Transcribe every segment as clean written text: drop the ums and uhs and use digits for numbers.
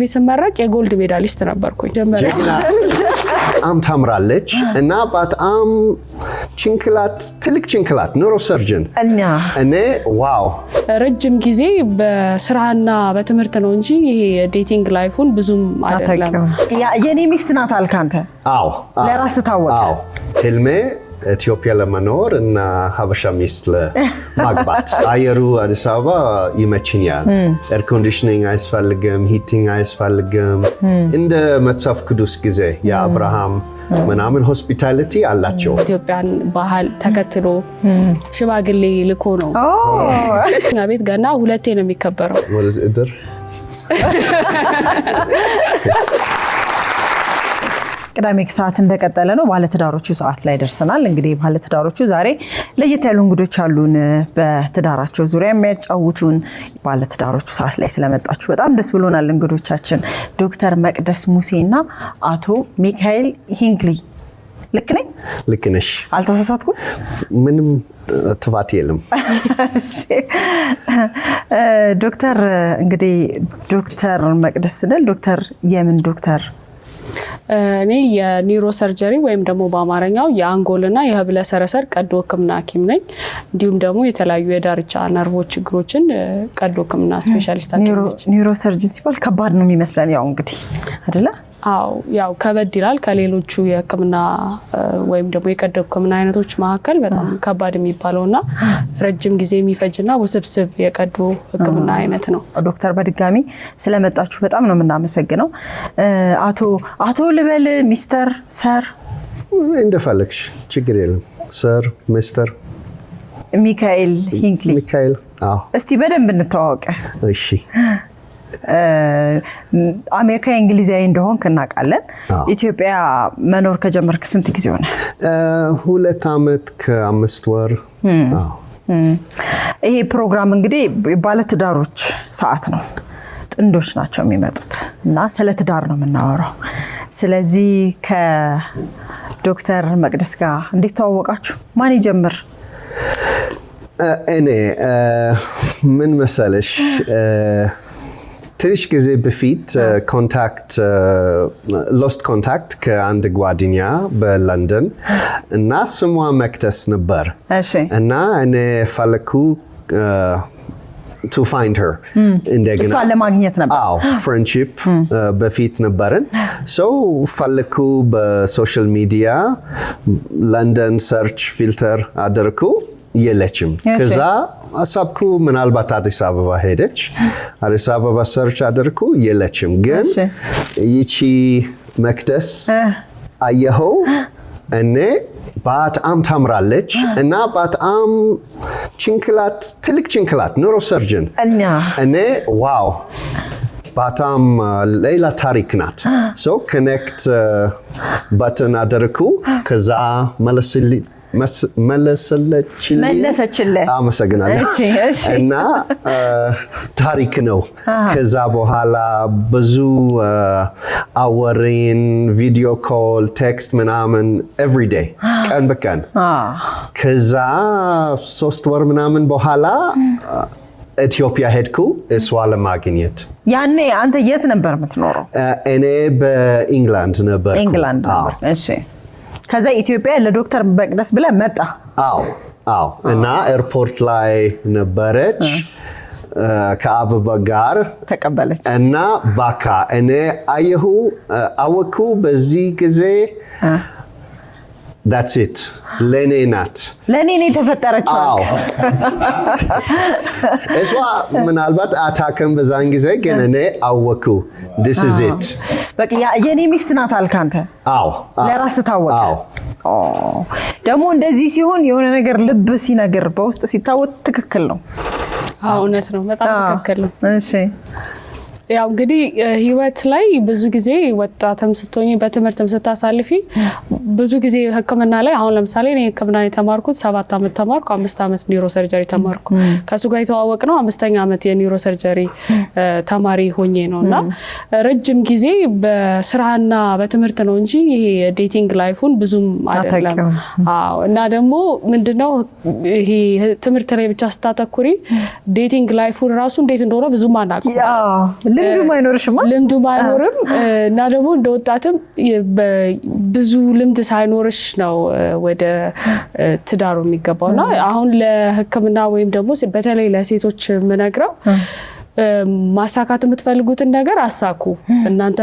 ቢስመረቅ የጎልድ ሜዳሊስት ነበርኩኝ ጀመረ ታምራለች እና በጣም ጭንቅላት ትልቅ ጭንቅላት ኒውሮሰርጅን እኔ ዋው ረጅም ጊዜ በስራና በትምህርት ነው እንጂ ይሄ ዴቲንግ ላይፉን ብዙም አይደለም የኔ ሚስት ናት አልካንተ አዎ ለራስ ታወቀ አዎ ህልሜ ኢትዮጵያ ለመኖር እና ሀበሻ ሚስት ለማግባት አየሩ አዲስ አበባ ይመችኛል ኤር ኮንዲሽኒንግ አይስፈልግም ሂቲንግ አይስፈልግም እንደ መጽሐፍ ቅዱስ ጊዜ የአብርሃም ምናምን ሆስፒታሊቲ አላቸው ኢትዮጵያን ባህል ተከትሎ ሽማግሌ ልኮ ነው እኛ ቤት ገና ሁለቴ ነው የሚከበረው ወለዝ እድር ቅዳሜ ሰዓት እንደቀጠለ ነው ባለትዳሮቹ ሰዓት ላይ ደርሰናል እንግዲህ ባለትዳሮቹ ዛሬ ለየት ያሉ እንግዶች አሉን በትዳራቸው ዙሪያ የሚያጫውቱን ባለትዳሮቹ ሰዓት ላይ ስለመጣችሁ በጣም ደስ ብሎናል እንግዶቻችን ዶክተር መቅደስ ሙሴና አቶ ሚካኤል ሂንግሊ ልክ ነሽ አልተሳሳትኩም ምንም ትፋት የለም ዶክተር እንግዲህ ዶክተር መቅደስ ስንል ዶክተር የምን ዶክተር እኔ የኒውሮ ሰርጀሪ ወይም ደግሞ በአማርኛው የአንጎልና የህብለ ሰረሰር ቀዶ ህክምና ሐኪም ነኝ እንዲሁም ደግሞ የተለያዩ የዳርቻ ነርቮች ችግሮችን ቀዶ ህክምና ስፔሻሊስት ሐኪም ነኝ ኒውሮ ሰርጀን ሲባል ከባድ ነው የሚመስለን ያው እንግዲህ አይደለ አው ያው ከበድ ይላል ከሌሎቹ የህክምና ወይም ደግሞ የቀዶ ህክምና አይነቶች መካከል በጣም ከባድ የሚባለውና ረጅም ጊዜ የሚፈጅና ውስብስብ የቀዶ ህክምና አይነት ነው ዶክተር በድጋሚ ስለመጣችሁ በጣም ነው የምናመሰግነው አቶ ልበል ሚስተር ሰር እንደፈለግሽ ችግር የለም ሰር ሚስተር ሚካኤል ሂንግሊ ሚካኤል አዎ እስቲ በደንብ እንተዋወቅ እሺ አሜሪካ እንግሊዛዊ እንደሆን ከናቃለን ኢትዮጵያ መኖር ከጀመርክ ስንት ጊዜ ሆነ 2 አመት ከ5 ወር ይሄ ፕሮግራም እንግዲህ ባለትዳሮች ሰዓት ነው ጥንዶች ናቸው የሚመጡት እና ስለ ትዳር ነው የምናወራው ስለዚህ ከዶክተር መቅደስ ጋር እንዴት ተዋወቃችሁ ማን ይጀምር እኔ ምን መሰለሽ ትንሽ ጊዜ በፊት ሎስት ኮንታክት ከአንድ ጓደኛ በለንደን እና ስሟ መቅደስ ነበር እና እኔ ፈለኩ to find her እንደገና እሷን ለማግኘት ነበር አዎ ፍሬንድሺፕ በፊት ነበርን so ፈለኩ በሶሻል ሚዲያ ለንደን ሰርች ፊልተር አደረኩ የለችም ከዛ አሳብኩ ምናልባት አዲስ አበባ ሄደች አዲስ አበባ ሰርች አደረኩ የለችም ግን ይቺ መቅደስ አየኸው እኔ በጣም ታምራለች እና በጣም ጭንቅላት ትልቅ ጭንቅላት ኒውሮሰርጅን እኔ ዋው በጣም ሌላ ታሪክ ናት so connect በተን አደረኩ ከዛ መለሰችልኝ አመሰግናለሁ እና ታሪክ ነው ከዛ በኋላ ብዙ አወሬን ቪዲዮ ኮል ቴክስት ምናምን every day ቀን በቀን ከዛ 3 ወር ምናምን በኋላ ኢትዮጵያ ሄድኩ እሷ ለማግኘት ያኔ አንተ የት ነበር የምትኖረው እኔ በእንግላንድ ነበር እሺ ከዛ ኢትዮጵያ ለዶክተር መቅደስ ብለ መጣ አዎ እና ኤርፖርት ላይ ነበረች ከአበባ ጋር ተቀበለች እና ባካ እኔ አወኩ በዚህ ጊዜ that's it ለኔ ናት ለኔ ነው ተፈጠረችው እሷ ምናልባት አታከም በዛን ጊዜ ግን እኔ አወኩ this is it በቃ የኔ ሚስት ናት አልካንተ ለራስ ታወቀ ደግሞ እንደዚህ ሲሆን የሆነ ነገር ልብ ሲነገር በውስጥ ሲታወቅ ትክክል ነው እውነት ነው በጣም ትክክል ነው እሺ ያው እንግዲህ ህይወት ላይ ብዙ ጊዜ ወጣተም ስትሆኚ በትምህርትም ስታሳልፊ ብዙ ጊዜ ህክምና ላይ አሁን ለምሳሌ እኔ ህክምና የተማርኩት 7 አመት ተማርኩ 5 አመት ኒውሮ ሰርጀሪ ተማርኩ ከሱ ጋር የተዋወቅነው 5ኛ አመት የኒውሮ ሰርጀሪ ተማሪ ሆኜ ነውና ረጅም ጊዜ በስራና በትምህርት ነው እንጂ ይሄ ዴቲንግ ላይፉን ብዙም አይደለም እና ደግሞ ምንድነው ይሄ ትምህርት ላይ ብቻ ስታተኩሪ ዴቲንግ ላይፉን ራሱ እንዴት እንደሆነ ብዙም አናውቅም ልምዱ አይኖርም እና ደግሞ እንደወጣትም ብዙ ልምድ ሳይኖርሽ ነው ወደ ትዳሩ የሚገባውና አሁን ለሕክምና ወይም ደግሞ በተለይ ለሴቶች ምነግረው ማሳካት የምትፈልጉትን ነገር አሳኩ እናንተ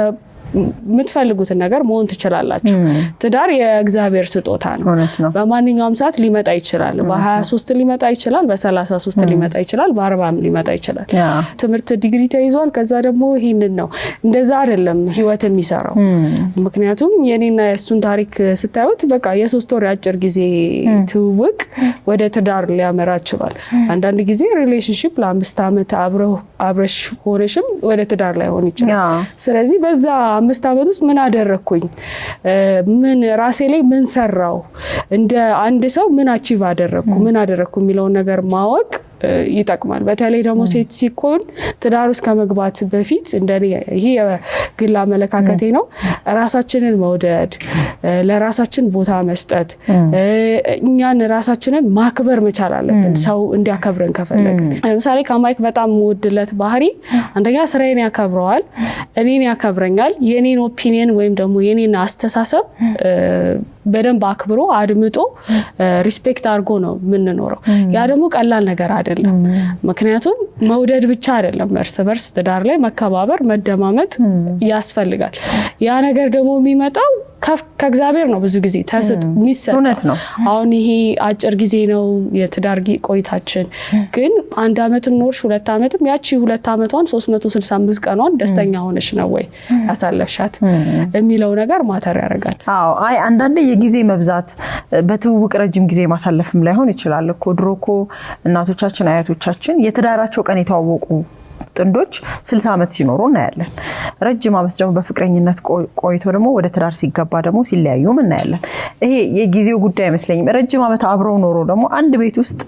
የምትፈልጉትን ነገር መሆን ትችላላችሁ ትዳር የእግዚአብሔር ስጦታ ነው በማንኛውም ሰዓት ሊመጣ ይችላል በ23 ሊመጣ ይችላል በ33 ሊመጣ ይችላል በ40 ሊመጣ ይችላል ትምህርት ዲግሪ ተይዟል ከዛ ደግሞ ይሄንን ነው እንደዛ አይደለም ህይወት የሚሰራው ምክንያቱም የኔና የሱን ታሪክ ስታዩት በቃ የ3 ወር አጭር ጊዜ ትውውቅ ወደ ትዳር ሊያመራ ይችላል አንዳንድ ጊዜ ሪሌሽንሺፕ ለ5 አመት አብረሽ ሆነሽም ወደ ትዳር ላይ ሆነ ይችላል ስለዚህ በዛ 5 አመት ውስጥ ምን አደረኩኝ ምን ራሴ ላይ ምን ሰራው እንደ አንድ ሰው ምን አቺቭ አደረኩ የሚለው ነገር ማወቅ ይጠቅማል በተለይ ደግሞ ሴት ሲኮን ትዳር ውስጥ ከመግባት በፊት እንደኔ ይሄ ግላ መለካከቴ ነው ራሳችንን መውደድ ለራሳችን ቦታ መስጠት እኛን ራሳችንን ማክበር መቻል አለብን ሰው እንዲያከብረን ከፈለግን ለምሳሌ ከማይክ በጣም ወድለት ባህሪ አንደኛ ስራዬን ያከብረዋል እኔን ያከብረኛል የኔን ኦፒኒየን ወይም ደግሞ የኔን አስተሳሰብ በደንብ አክብሮ አድምጦ ሪስፔክት አድርጎ ነው ምንኖረው ያ ደግሞ ቀላል ነገር አይደለም ምክንያቱም መውደድ ብቻ አይደለም በርስ ትዳር ላይ መከባበር መደማመጥ ያስፈልጋል ያ ነገር ደግሞ የሚመጣው ከእግዚአብሔር ነው ብዙ ጊዜ የሚሰጠው አሁን ይሄ አጭር ጊዜ ነው የትዳር ቆይታችን ግን 1 አመትም ኖርሽ 2 አመትም ያቺ 2 አመቷን 365 ቀኗን ደስተኛ ሆነሽ ነው ወይ ያሳለፍሻት የሚለው ነገር ማተር ያደርጋል አዎ አይ አንዳንዴ የጊዜ መብዛት በትውውቅ ረጅም ጊዜ ማሳለፍም ላይሆን ይችላል እኮ ድሮኮ እናቶቻችን አያቶቻችን የትዳራቸው ቀን የተዋወቁ ጥንዶች 60 አመት ሲኖሩ እናያለን ረጅም አመት ደግሞ በፍቅረኝነት ቆይቶ ደግሞ ወደ ትዳር ሲገባ ደግሞ ሲለያዩም እናያለን ይሄ የጊዜው ጉዳይ አይመስለኝም ረጅም አመት አብረው ኖሮ ደግሞ አንድ ቤት ውስጥ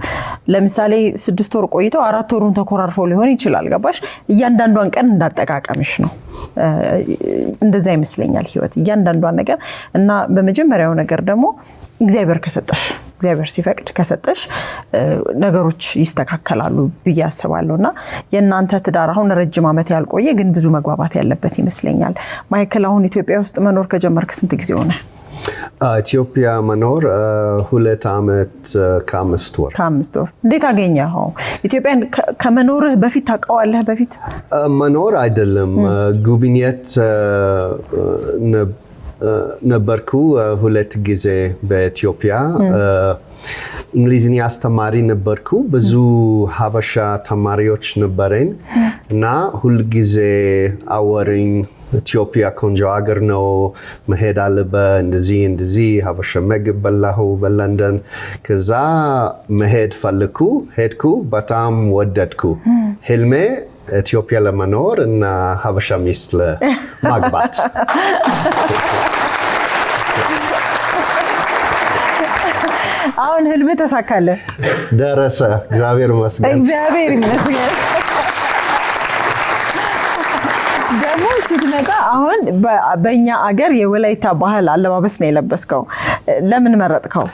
ለምሳሌ 6 ወር ቆይተው 4 ወሩን ተኮራርፈው ሊሆን ይችላል ገባሽ እያንዳንዷን ቀን እንዳጠቃቀምሽ ነው እንደዛ ይመስለኛል ህይወት እያንዳንዷን ነገር እና በመጀመሪያው ነገር ደግሞ እግዚአብሔር ከሰጠሽ እግዚአብሔር ሲፈቅድ ከሰጠሽ ነገሮች ይስተካከላሉ በያስባለውና የናንተ ትዳር አሁን ረጅም አመት ያልቆየ ግን ብዙ መግባባት ያለበት ይመስለኛል ማይክል አሁን ኢትዮጵያ ውስጥ መኖር ከጀመርክ ስንት ጊዜ ሆነ ኢትዮጵያ መኖር 2 አመት ከ5 ወር እንዴት አገኘኸው ኢትዮጵያን ከመኖርህ በፊት ታውቀዋለህ በፊት መኖር አይደለም ጉብኝት ነበርኩ 2 ጊዜ በኢትዮጵያ እንግሊዝኛ አስተማሪ ነበርኩ ብዙ ሀበሻ ተማሪዎች ነበረን እና ሁሉ ጊዜ አወሪኝ ኢትዮጵያ ቆንጆ ሀገር ነው መሄድ አለበት እንደዚህ ሀበሻ ምግብ በላሁ በለንደን ከዛ መሄድ ሄድኩ በጣም ወደድኩ ህልሜ ኢትዮጵያ ለመኖር እና ሀበሻ ሚስት ለማግባት አሁን ህልም ተሳካለ ደረሰ እግዚአብሔር ይመስገን ደግሞ ስትመጣ አሁን በእኛ አገር የወላይታ ባህል አለባበስ ነው የለበስከው ለምን መረጥከው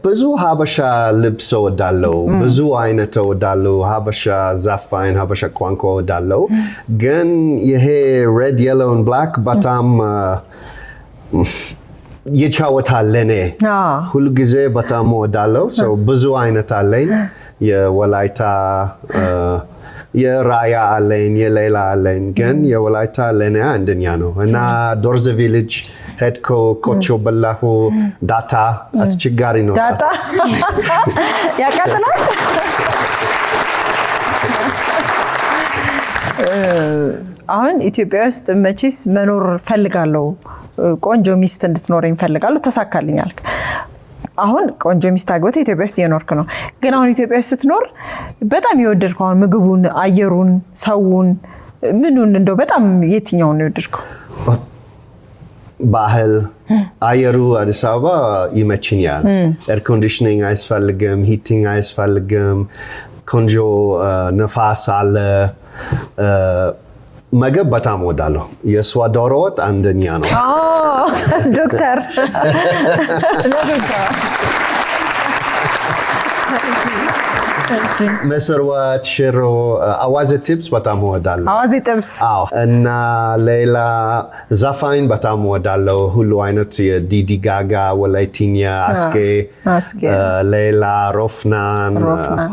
ብዙ ሀበሻ ልብስ ወዳለው ብዙ አይነት ወዳለው ሀበሻ ዛፋን ሀበሻ ቋንቋ ወዳለው ግን ይሄ red yellow and black በጣም ይቻወታል ለኔ ሁሉ ጊዜ በጣም ወዳለው ሰው ብዙ አይነት አለኝ የወላይታ የራያ አለኝ የሌላ አለኝ ግን የወላይታ ለኔ አንደኛ ነው እና ዶርዘ ቪሌጅ ሄድኮ ቆቾ በላሁ ዳታ አስቸጋሪ ነው ዳታ ያቃጥላል አሁን ኢትዮጵያ ውስጥ መቼስ መኖር ፈልጋለሁ ቆንጆ ሚስት እንድትኖረኝ ፈልጋለሁ ተሳካልኛል አሁን ቆንጆ ሚስት አግብተህ ኢትዮጵያ ውስጥ እየኖርክ ነው ግን አሁን ኢትዮጵያ ውስጥ ስትኖር በጣም የወደድከው አሁን ምግቡን አየሩን ሰውን ምኑን እንደው በጣም የትኛውን ነው የወደድከው ባህል አየሩ አዲስ አበባ ይመችኛል ኤር ኮንዲሽኒንግ አያስፈልግም ሂቲንግ አያስፈልግም ቆንጆ ነፋስ አለ ምግብ በጣም ወዳለሁ የሷ ዶሮ ወጥ አንደኛ ነው ዶክተር ምስር ወጥ፣ ሽሮ፣ አዋዜ ጥብስ በጣም እወዳለሁ። አዋዜ ጥብስ አዎ። እና ሌላ ዘፋኝ በጣም እወዳለሁ። ሁሉ አይነት የዲዲ ጋጋ፣ ወላይትኛ፣ አስኬ፣ ሌላ ሮፍናን፣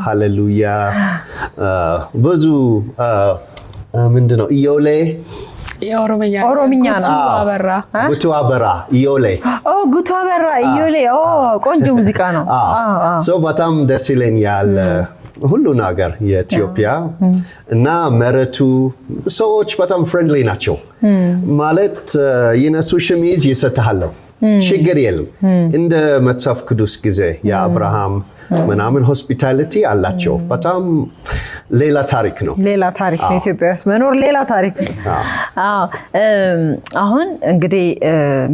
ሃሌሉያ ብዙ ምንድነው ኢዮሌ የኦሮምኛ ነው። ጉቱ አበራ ኢዮሌ ጉቱ አበራ ኢዮሌ ቆንጆ ሙዚቃ ነው። ሰው በጣም ደስ ይለኛል ሁሉ ነገር የኢትዮጵያ እና መረቱ ሰዎች በጣም ፍሬንድሊ ናቸው ማለት የነሱ ሸሚዝ ይሰጥሃለሁ ችግር የለም። እንደ መጽሐፍ ቅዱስ ጊዜ የአብርሃም ምናምን ሆስፒታሊቲ አላቸው። በጣም ሌላ ታሪክ ነው። ሌላ ታሪክ ነው። ኢትዮጵያ ውስጥ መኖር ሌላ ታሪክ ነው። አሁን እንግዲህ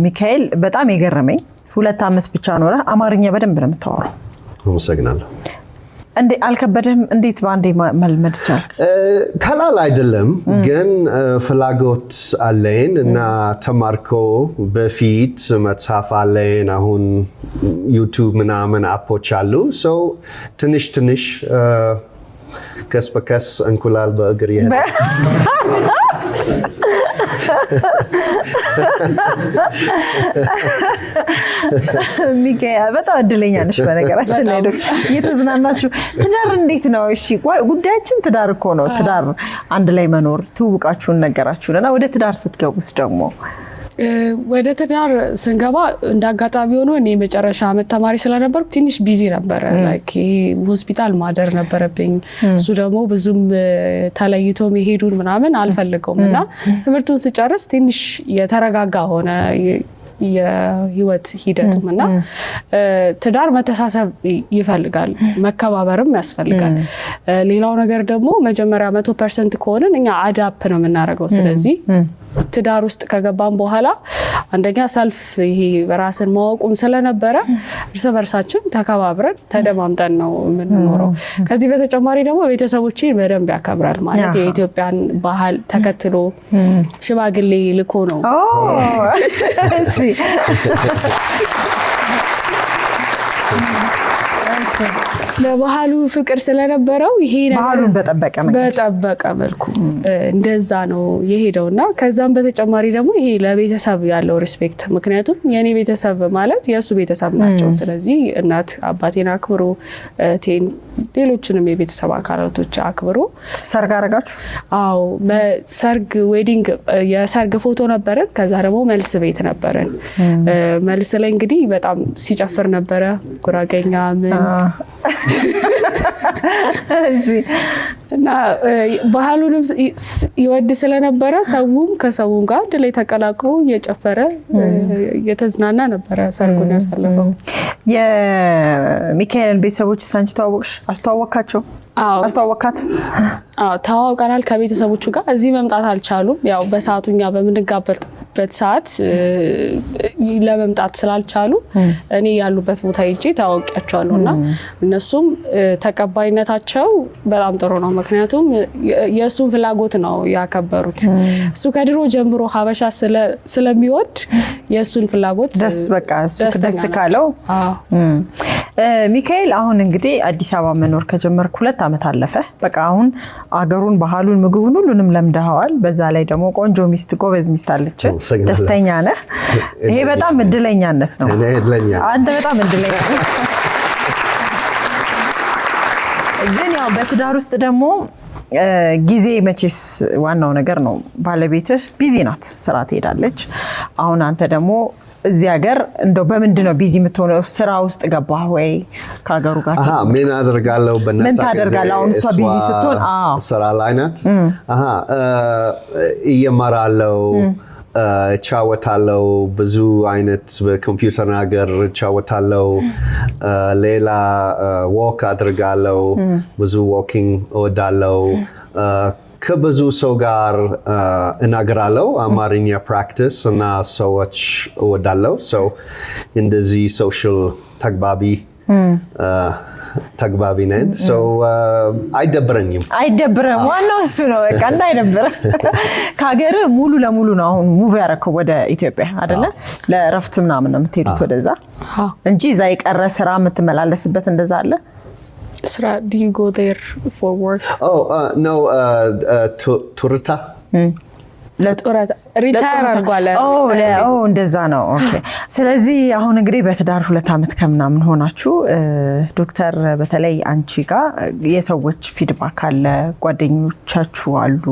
ሚካኤል በጣም የገረመኝ 2 ዓመት ብቻ ኖረ አማርኛ በደንብ ነው የምታወራው። አመሰግናለሁ። እንዴ አልከበደም? እንዴት ባንዴ መልመድ ቻልክ? ቀላል አይደለም ግን ፍላጎት አለኝ እና ተማርኮ በፊት መጽሐፍ አለኝ። አሁን ዩቲዩብ ምናምን አፖች አሉ። ሰው ትንሽ ከስ በከስ እንቁላል በእግር ይሄዳል። ሚካኤል በጣም እድለኛ ነሽ። በነገራችን ላይ እየተዝናናችሁ ትዳር እንዴት ነው? እሺ ጉዳያችን ትዳር እኮ ነው። ትዳር አንድ ላይ መኖር ትውውቃችሁን ነገራችሁና ወደ ትዳር ስትገቡስ ደግሞ ወደ ትዳር ስንገባ እንዳጋጣሚ ሆኖ እኔ መጨረሻ ዓመት ተማሪ ስለነበርኩ ትንሽ ቢዚ ነበረ። ላይክ ሆስፒታል ማደር ነበረብኝ። እሱ ደግሞ ብዙም ተለይቶ መሄዱን ምናምን አልፈልገውም እና ትምህርቱን ስጨርስ ትንሽ የተረጋጋ ሆነ የህይወት ሂደቱም እና ትዳር መተሳሰብ ይፈልጋል፣ መከባበርም ያስፈልጋል። ሌላው ነገር ደግሞ መጀመሪያ 100% ከሆነን እኛ አዳፕ ነው የምናደርገው። ስለዚህ ትዳር ውስጥ ከገባን በኋላ አንደኛ ሰልፍ ይሄ በራስን ማወቁም ስለነበረ እርስ በርሳችን ተከባብረን ተደማምጠን ነው የምንኖረው። ከዚህ በተጨማሪ ደግሞ ቤተሰቦችን በደንብ ያከብራል። ማለት የኢትዮጵያን ባህል ተከትሎ ሽማግሌ ልኮ ነው። እሺ ለባህሉ ፍቅር ስለነበረው ይሄ ነገር ባህሉን በጠበቀ መልኩ እንደዛ ነው የሄደውና ከዛም በተጨማሪ ደግሞ ይሄ ለቤተሰብ ያለው ሪስፔክት፣ ምክንያቱም የኔ ቤተሰብ ማለት የሱ ቤተሰብ ናቸው። ስለዚህ እናት አባቴን አክብሮ ቴን ሌሎችንም የቤተሰብ አካላቶች አክብሮ ሰርግ አረጋችሁ? አዎ ሰርግ ዌዲንግ የሰርግ ፎቶ ነበረን። ከዛ ደግሞ መልስ ቤት ነበረን። መልስ ላይ እንግዲህ በጣም ሲጨፍር ነበረ ጉራገኛ ምን እና ባህሉንም ይወድ ስለነበረ ሰውም ከሰውም ጋር አንድ ላይ ተቀላቅሎ እየጨፈረ እየተዝናና ነበረ ሰርጉን ያሳለፈው። የሚካኤልን ቤተሰቦች ሳንቺ ተዋወቅሽ? አስተዋወካቸው? አስተዋወካት? ተዋውቀናል ከቤተሰቦቹ ጋር። እዚህ መምጣት አልቻሉም። ያው በሰዓቱኛ በምንጋበጥበት ሰዓት ለመምጣት ስላልቻሉ እኔ ያሉበት ቦታ ሄጄ ታወቂያቸዋለሁና እነሱም ተቀባይነታቸው በጣም ጥሩ ነው። ምክንያቱም የሱን ፍላጎት ነው ያከበሩት። እሱ ከድሮ ጀምሮ ሀበሻ ስለሚወድ የሱን ፍላጎት ደስ ካለው ሚካኤል አሁን እንግዲህ አዲስ አበባ መኖር ከጀመርክ 2 ዓመት አለፈ። በቃ አሁን አገሩን፣ ባህሉን፣ ምግቡን ሁሉንም ለምደኸዋል። በዛ ላይ ደግሞ ቆንጆ ሚስት፣ ጎበዝ ሚስት አለች። ደስተኛ ነህ። ይሄ በጣም እድለኛነት ነው። አንተ በጣም እድለኛ ነህ። ግን ያው በትዳር ውስጥ ደግሞ ጊዜ መቼስ ዋናው ነገር ነው። ባለቤትህ ቢዚ ናት፣ ስራ ትሄዳለች። አሁን አንተ ደግሞ እዚህ ሀገር እንደው በምንድነው ቢዚ የምትሆነው? ስራ ውስጥ ገባህ ወይ? ከሀገሩ ጋር ምን አደርጋለሁ? ምን ታደርጋለህ? አሁን እሷ ቢዚ ስትሆን ስራ ላይ ናት። እየመራለሁ፣ እጫወታለሁ፣ ብዙ አይነት በኮምፒውተር ነገር እጫወታለሁ። ሌላ ወክ አድርጋለሁ፣ ብዙ ዎኪንግ እወዳለሁ። ከብዙ ሰው ጋር እናገራለሁ። አማርኛ ፕራክቲስ እና ሰዎች እወዳለሁ። ሰው እንደዚህ ሶሻል ተግባቢ ነን። አይደብረኝም። ዋናው እሱ ነው። በቃ እንዳይደብረህ። ከሀገር ሙሉ ለሙሉ ነው አሁን ሙቭ ያደረከው ወደ ኢትዮጵያ አይደለ? ለእረፍት ምናምን ነው የምትሄዱት ወደዛ እንጂ እዛ የቀረ ስራ የምትመላለስበት እንደዛ አለ? ስራ do you go there for work? No, ቱርታ ለጡረታ ሪታየር አድርጓል። እንደዛ ነው። ኦኬ። ስለዚህ አሁን እንግዲህ በትዳር 2 ዓመት ከምናምን ሆናችሁ ዶክተር በተለይ አንቺ ጋር የሰዎች ፊድባክ አለ፣ ጓደኞቻችሁ አሉ።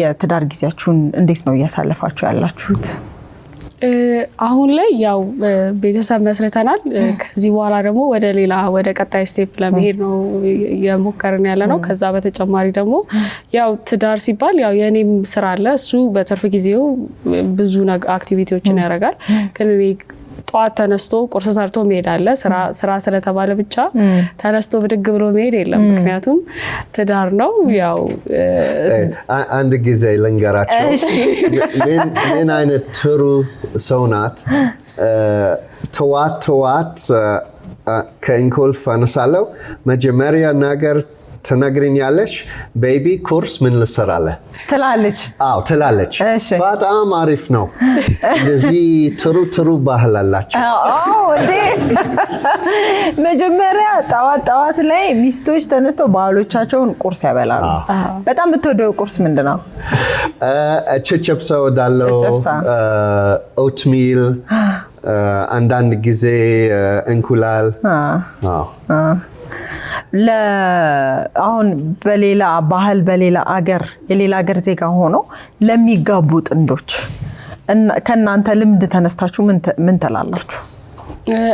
የትዳር ጊዜያችሁን እንዴት ነው እያሳለፋችሁ ያላችሁት? አሁን ላይ ያው ቤተሰብ መስርተናል። ከዚህ በኋላ ደግሞ ወደ ቀጣይ ስቴፕ ለመሄድ ነው የሞከርን ያለ ነው። ከዛ በተጨማሪ ደግሞ ያው ትዳር ሲባል ያው የኔም ስራ አለ። እሱ በትርፍ ጊዜው ብዙ አክቲቪቲዎችን ያደርጋል። ግን ጠዋት ተነስቶ ቁርስ ሰርቶ መሄድ አለ። ስራ ስለተባለ ብቻ ተነስቶ ብድግ ብሎ መሄድ የለም። ምክንያቱም ትዳር ነው። ያው አንድ ጊዜ ልንገራቸው ምን አይነት ጥሩ ሰው ናት። ተዋት ከእንቅልፍ አነሳለሁ። መጀመሪያ ነገር ትነግሪኛለሽ፣ ቤቢ ኩርስ ምን ልሰራለህ ትላለች። ትላለች። በጣም አሪፍ ነው። እንደዚህ ጥሩ ባህል አላቸው። እንዴ መጀመሪያ ጠዋት ላይ ሚስቶች ተነስተው ባሎቻቸውን ቁርስ ያበላሉ። በጣም የምትወደው ቁርስ ምንድነው? ቸቸብሳ ወዳለው፣ ኦትሚል፣ አንዳንድ ጊዜ እንቁላል። አሁን በሌላ ባህል በሌላ አገር የሌላ አገር ዜጋ ሆኖ ለሚጋቡ ጥንዶች ከናንተ ልምድ ተነስታችሁ ምን ተላላችሁ?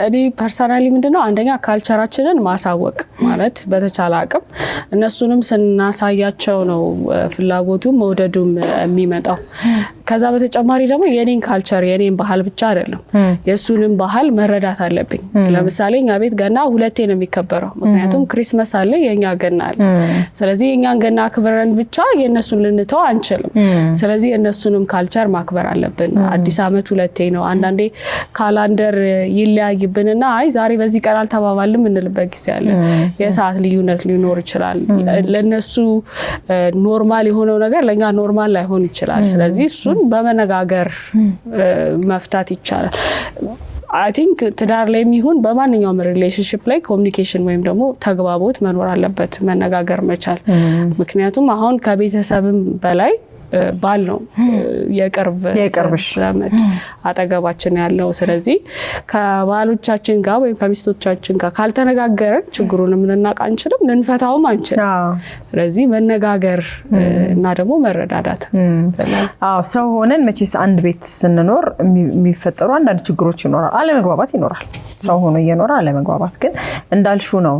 እኔ ፐርሰናሊ ምንድነው አንደኛ ካልቸራችንን ማሳወቅ ማለት በተቻለ አቅም እነሱንም ስናሳያቸው ነው ፍላጎቱም መውደዱም የሚመጣው። ከዛ በተጨማሪ ደግሞ የኔን ካልቸር የኔን ባህል ብቻ አይደለም የሱንም ባህል መረዳት አለብኝ። ለምሳሌ እኛ ቤት ገና 2 ነው የሚከበረው። ምክንያቱም ክሪስማስ አለ፣ የኛ ገና አለ። ስለዚህ የኛን ገና አክብረን ብቻ የነሱን ልንተው አንችልም። ስለዚህ የነሱንም ካልቸር ማክበር አለብን። አዲስ አመት 2 ነው። አንዳንዴ ካላንደር ይለያይብንና አይ ዛሬ በዚህ ቀን አልተባባልም እንልበት ጊዜ አለ። የሰዓት ልዩነት ሊኖር ይችላል። ለነሱ ኖርማል የሆነው ነገር ለኛ ኖርማል ላይሆን ይችላል። ስለዚህ እሱን በመነጋገር መፍታት ይቻላል። I think ትዳር ላይ የሚሆን በማንኛውም ሪሌሽንሺፕ ላይ ኮሚኒኬሽን ወይም ደግሞ ተግባቦት መኖር አለበት፣ መነጋገር መቻል። ምክንያቱም አሁን ከቤተሰብም በላይ ባል ነው የቅርብ ዘመድ አጠገባችን ያለው። ስለዚህ ከባሎቻችን ጋር ወይም ከሚስቶቻችን ጋር ካልተነጋገርን ችግሩንም ልናውቅ አንችልም፣ ልንፈታውም አንችልም። ስለዚህ መነጋገር እና ደግሞ መረዳዳት። ሰው ሆነን መቼስ አንድ ቤት ስንኖር የሚፈጠሩ አንዳንድ ችግሮች ይኖራል፣ አለመግባባት ይኖራል። ሰው ሆኖ እየኖረ አለመግባባት ግን እንዳልሹ ነው።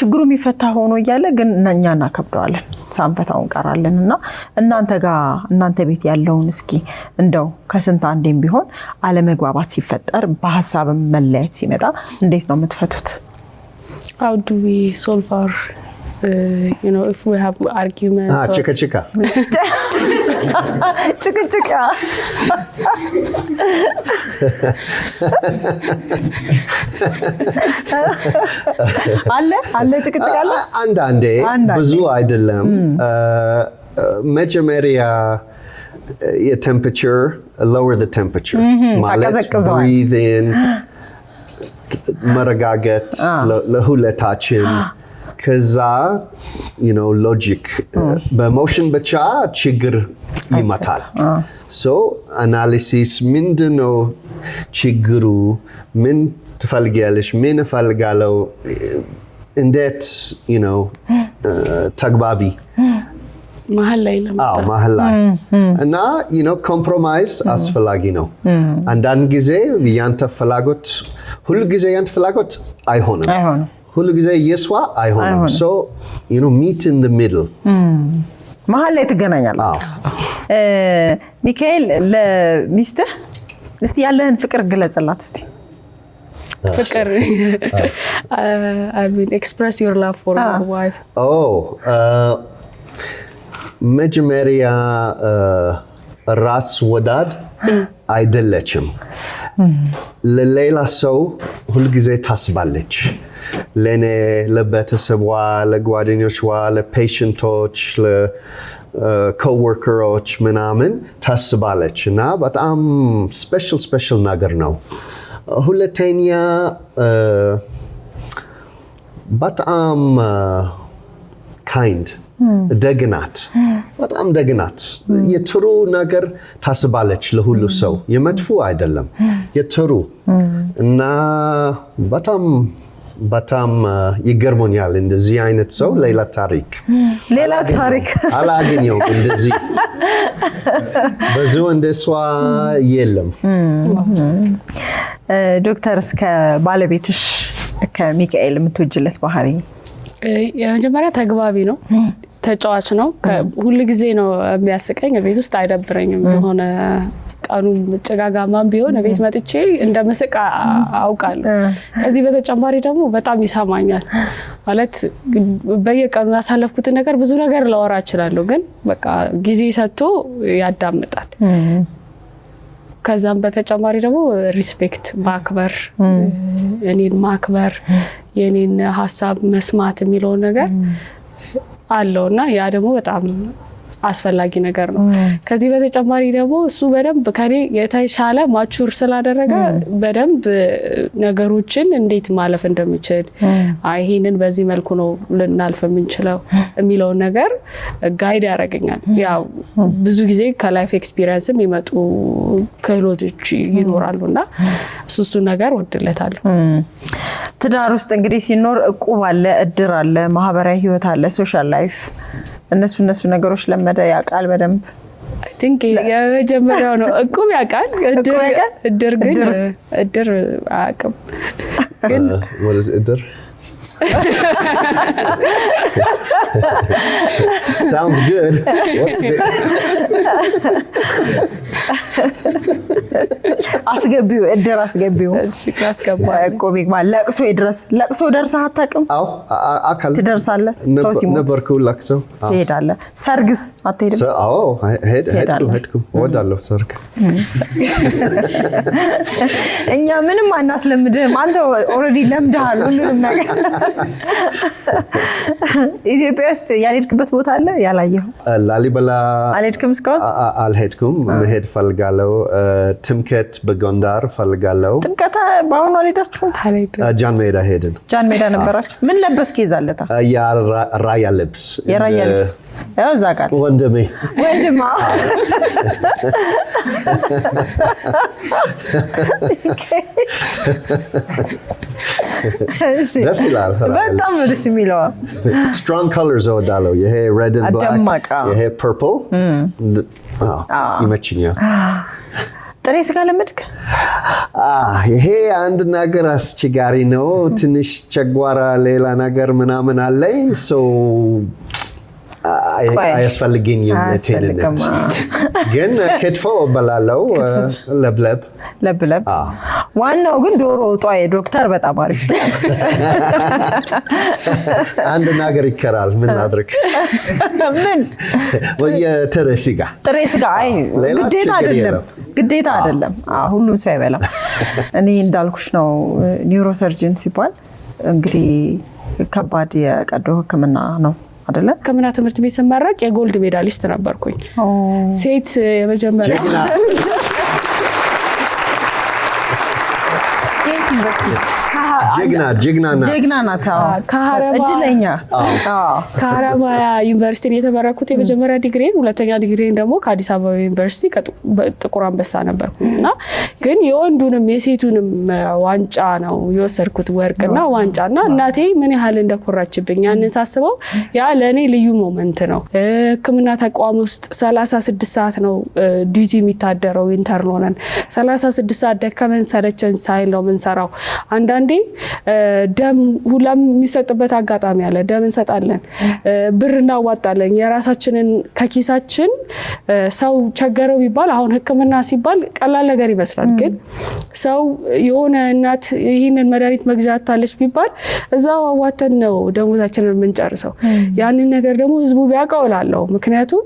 ችግሩ የሚፈታ ሆኖ እያለ ግን እኛ እናከብደዋለን፣ ሳንፈታው እንቀራለንና እናንተ ቤት ያለውን እስኪ እንደው ከስንት አንዴም ቢሆን አለመግባባት ሲፈጠር በሐሳብ መለያየት ሲመጣ እንዴት ነው የምትፈቱት? How do we solve our if we have arguments? ጭቅጭቃ አለ ጭቅጭቃ አለ። አንዳንዴ ብዙ አይደለም። መጀመሪያ የቴምፐሬቸር lower the temperature ማለት breathe in መረጋጋት ለሁለታችን። ከዛ ሎጂክ በሞሽን ብቻ ችግር ይመታል። ሶ አናሊሲስ ምንድነው ችግሩ? ምን ትፈልጊያለሽ? ምን እፈልጋለሁ? እንዴት ተግባቢ መሀል ላይ እና ኮምፕሮማይዝ አስፈላጊ ነው። አንዳንድ ጊዜ ያንተ ፍላጎት ሁሉ ጊዜ ያንተ ፍላጎት አይሆንም፣ ሁሉ ጊዜ የስዋ አይሆንም። ሶ meet in the middle መሀል ላይ ትገናኛለህ። ሚካኤል ለሚስትህ እስቲ ያለህን ፍቅር ግለጽላት እስቲ። ፍቅር I mean express your love for your wife. መጀመሪያ ራስ ወዳድ አይደለችም። ለሌላ ሰው ሁልጊዜ ታስባለች። ለኔ፣ ለቤተሰቧ፣ ለጓደኞቿ፣ ለፔሽንቶች፣ ለኮወርከሮች ምናምን ታስባለች እና በጣም ስፔሻል ነገር ነው። ሁለተኛ በጣም ካይንድ ደግናት በጣም ደግናት የጥሩ ነገር ታስባለች ለሁሉ ሰው የመጥፎ አይደለም የጥሩ እና በጣም ይገርሞኛል እንደዚህ አይነት ሰው ሌላ ታሪክ አላገኘሁም እንደዚህ ብዙ እንደሷ የለም ዶክተር እስከ ባለቤትሽ ከሚካኤል የምትወጅለት ባህሪ የመጀመሪያ ተግባቢ ነው ተጫዋች ነው ሁሉ ጊዜ ነው የሚያስቀኝ ቤት ውስጥ አይደብረኝም የሆነ ቀኑ ጭጋጋማም ቢሆን ቤት መጥቼ እንደምስቅ አውቃለሁ ከዚህ በተጨማሪ ደግሞ በጣም ይሰማኛል ማለት በየቀኑ ያሳለፍኩት ነገር ብዙ ነገር ላወራ እችላለሁ ግን በቃ ጊዜ ሰጥቶ ያዳምጣል ከዛም በተጨማሪ ደግሞ ሪስፔክት ማክበር እኔን ማክበር የኔን ሐሳብ መስማት የሚለው ነገር አለውና ያ ደግሞ በጣም አስፈላጊ ነገር ነው ከዚህ በተጨማሪ ደግሞ እሱ በደንብ ከኔ የተሻለ ማቹር ስላደረገ በደንብ ነገሮችን እንዴት ማለፍ እንደምችል ይሄንን በዚህ መልኩ ነው ልናልፍ የምንችለው የሚለው ነገር ጋይድ ያደርገኛል ያው ብዙ ጊዜ ከላይፍ ኤክስፒሪየንስም ይመጡ ክህሎቶች ይኖራሉና እሱ ነገር ወድለታለሁ ትዳር ውስጥ እንግዲህ ሲኖር እቁብ አለ እድር አለ ማህበራዊ ህይወት አለ ሶሻል ላይፍ እነሱ ነገሮች ለመደ ያቃል በደንብ አይ ቲንክ የመጀመሪያው ነው እቁብ ያቃል እድር ግን እድር አቅም ግን what is እድር sounds good what is it አስገቢው እድር አስገቢው እሺ ካስገባ እቁብ ይግባል ለቅሶ ደርሰህ አታውቅም አው አካል ትደርሳለህ ሰው ሲሞት ነበርኩ ለቅሶ ትሄዳለህ ሰርግስ አትሄድም አዎ ሄድኩ ወዳለሁ ሰርግ እኛ ምንም አናስለምድህም አንተ ኦሬዲ ለምደሃል ሁሉንም ነገር ኢትዮጵያ ውስጥ ያልሄድክበት ቦታ አለ ያላየኸው ላሊበላ አልሄድክም እስካሁን አልሄድኩም መሄድ ፈልጋለሁ ትምከት በጎንደር ፈልጋለሁ ትምከት በአሁኑ አልሄዳችሁም ጃን ሜዳ ሄድን ጃን ሜዳ ነበራችሁ ምን ለበስክ ይዛለታ የራያ ልብስ ያው እዛ ጋር ወንድማ ደስ ይላል በጣም ደስ የሚለው strong colors እወዳለሁ ይሄ red and black ይሄ purple ይመችኛል ጥሬ ስጋ ለምድክ ይሄ አንድ ነገር አስቸጋሪ ነው ትንሽ ጨጓራ ሌላ ነገር ምናምን አለኝ አያስፈልገኝም ለቴንነት ግን ክትፎ በላለው ለብለብ ዋናው ግን ዶሮ ወጣ ዶክተር በጣም አሪፍ አንድ ነገር ይከራል ምን አድርክ ምን ወይ ጥሬ ስጋ አይ ግዴታ አይደለም ሁሉም ሰው አይበላም እኔ እንዳልኩሽ ነው ኒውሮሰርጅን ሲባል እንግዲህ ከባድ የቀዶ ህክምና ነው አይደለ ከመና ትምህርት ቤት ሰማራቅ የጎልድ ሜዳሊስት ነበርኩኝ ሴት የመጀመሪያ ጀግና ናት ከሀረማያ ዩኒቨርሲቲ የተመረኩት የመጀመሪያ ዲግሪን ሁለተኛ ዲግሪን ደግሞ ከአዲስ አበባ ዩኒቨርሲቲ ጥቁር አንበሳ ነበርኩና ግን የወንዱንም የሴቱንም ዋንጫ ነው የወሰድኩት ወርቅና ዋንጫና እናቴ ምን ያህል እንደኮራችብኝ ያንን ሳስበው ያ ለኔ ልዩ ሞመንት ነው ህክምና ተቋም ውስጥ 36 ሰዓት ነው ዲዩቲ የሚታደረው ኢንተርን ሆነን 36 ሰዓት ደከመን ሰለቸን ሳይል ነው ምንሰራው አንዳንዴ ደም ሁላም የሚሰጥበት አጋጣሚ አለ ደም እንሰጣለን ብር እናዋጣለን የራሳችንን ከኪሳችን ሰው ቸገረው ቢባል አሁን ህክምና ሲባል ቀላል ነገር ይመስላል ግን ሰው የሆነ እናት ይሄንን መድኃኒት መግዛት ታለች ቢባል እዛው አዋተን ነው ደሞዛችንን የምንጨርሰው ያንን ነገር ደግሞ ህዝቡ ቢያቀውላለው ምክንያቱም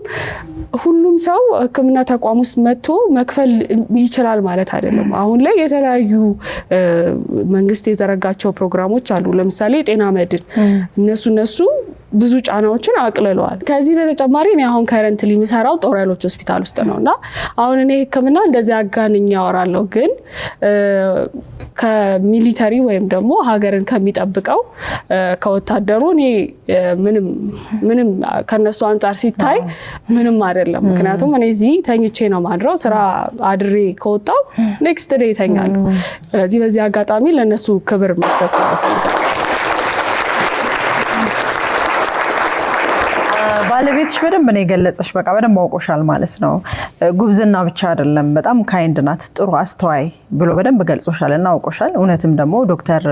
ሁሉም ሰው ህክምና ተቋም ውስጥ መጥቶ መክፈል ይችላል ማለት አይደለም አሁን ላይ የተለያዩ መንግስት የዘረጋቸው ፕሮግራሞች አሉ ለምሳሌ ጤና መድን እነሱ ብዙ ጫናዎችን አቅልለዋል። ከዚህ በተጨማሪ እኔ አሁን ከረንትሊ የምሰራው ጦር ኃይሎች ሆስፒታል ውስጥ ነውና አሁን እኔ ህክምና እንደዚህ አጋንኛ አወራለሁ ግን ከሚሊተሪ ወይም ደግሞ ሀገርን ከሚጠብቀው ከወታደሩ እኔ ምንም ከነሱ አንፃር ሲታይ ምንም አይደለም። ምክንያቱም እኔ እዚህ ተኝቼ ነው ማድረው ስራ አድሬ ከወጣው ኔክስት ዴይ ተኛለሁ። ስለዚህ በዚህ አጋጣሚ ለነሱ ክብር መስጠት ፈልጋለሁ። ባለቤትሽ በደንብ ነው የገለጸሽ። በቃ በደንብ አውቆሻል ማለት ነው። ጉብዝና ብቻ አይደለም በጣም ካይንድ ናት፣ ጥሩ አስተዋይ ብሎ በደንብ ገልጾሻልና አውቆሻል። እውነትም ደግሞ ዶክተር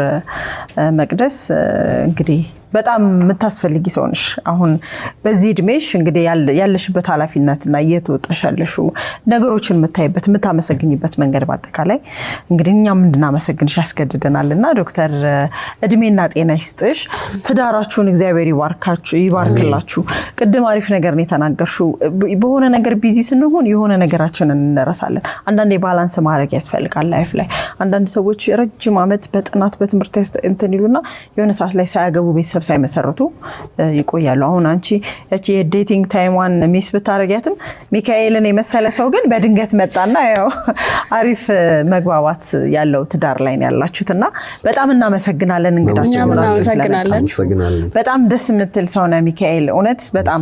መቅደስ እንግዲህ በጣም የምታስፈልጊ ሰው ነሽ። አሁን በዚህ እድሜሽ እንግዲህ ያለሽበት ኃላፊነትና እየተወጣሽ ያለሽው ነገሮችን የምታይበት የምታመሰግኝበት መንገድ በአጠቃላይ እንግዲህ እኛም እንድናመሰግንሽ ያስገድደናልና ዶክተር እድሜና ጤና ይስጥሽ። ትዳራችሁን እግዚአብሔር ይባርክላችሁ። ቅድም አሪፍ ነገር ነው የተናገርሽው። በሆነ ነገር ቢዚ ስንሆን የሆነ ነገራችንን እንረሳለን። አንዳንዴ ባላንስ ማድረግ ያስፈልጋል ላይፍ ላይ። አንዳንድ ሰዎች ረጅም ዓመት በጥናት በትምህርት እንትን ይሉና የሆነ ሰዓት ላይ ሳያገቡ ቤተሰብ ሳይመሰረቱ ይቆያሉ። አሁን አንቺ ያቺ የዴቲንግ ታይሟን ሚስ ብታረጊያትም ሚካኤልን የመሰለ ሰው ግን በድንገት መጣና ያው አሪፍ መግባባት ያለው ትዳር ላይ ነው ያላችሁትና በጣም እናመሰግናለን። እንግዳችን እናመሰግናለን። በጣም ደስ የምትል ሰው ነው ሚካኤል። እውነት በጣም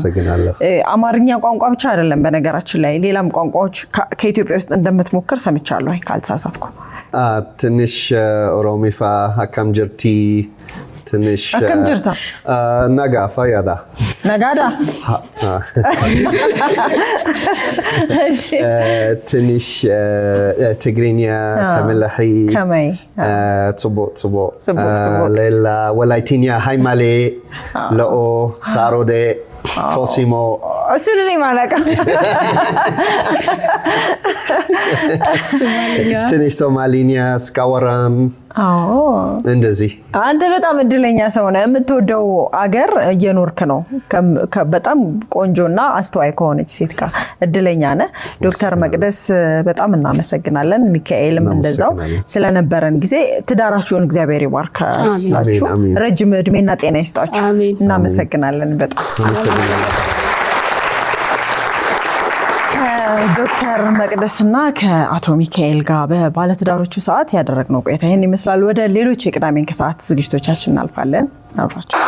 አማርኛ ቋንቋ ብቻ አይደለም በነገራችን ላይ ሌላም ቋንቋዎች ከኢትዮጵያ ውስጥ እንደምትሞክር ሰምቻለሁ ካልተሳሳትኩ። ትንሽ ኦሮሚፋ አካም ጅርቲ ትንሽ አከም ጅርታ ነጋፋ ያዳ ነጋዳ ትንሽ ትግርኛ ከመላሂ ከመይ ጽቦ ሌላ ወላይትኛ ሃይማሌ ለኦ ሳሮዴ ቶሲሞ እሱን እኔ ማለቃ ትንሽ ሶማሊኛ ስካወራም እንደዚህ። አንተ በጣም እድለኛ ሰው ነህ። የምትወደው አገር እየኖርክ ነው። በጣም ቆንጆና አስተዋይ ከሆነች ሴት ጋር እድለኛ ነህ። ዶክተር መቅደስ በጣም እናመሰግናለን። ሚካኤልም እንደዛው ስለነበረን ጊዜ ትዳራችሁን እግዚአብሔር ይባርካችሁ፣ ረጅም እድሜና ጤና ይስጣችሁ። እናመሰግናለን በጣም ዶክተር መቅደስና ከአቶ ሚካኤል ጋር በባለትዳሮቹ ሰዓት ያደረግነው ቆይታ ይህን ይመስላል። ወደ ሌሎች የቅዳሜን ከሰዓት ዝግጅቶቻችን እናልፋለን። አብራችሁ